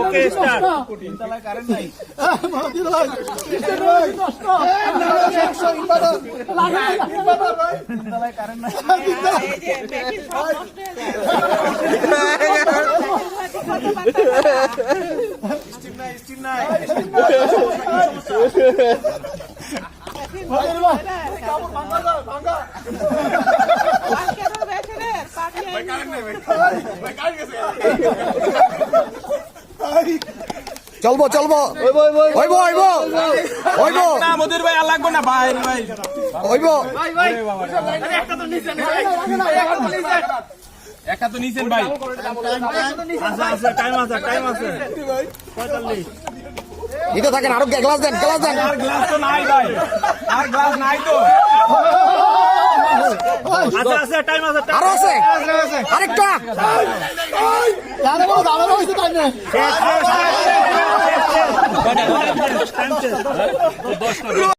Okay start. তিনতলায় current নাই। তিনতলায় কারেন্ট নাই। স্টিম নাই। চলবো চলবো হইব হইব হইব না মধুর ভাই আর লাগবে না ভাই ভাই হইব একটা তো নিছেন ভাই। আছে টাইম আছে। 45। নিতে থাকেন আরো গ্লাস দেন আর গ্লাস তো নাই ভাই, আর গ্লাস নাই তো। আছে টাইম আছে। আরো আছে আরেকটা টাইম শেষ।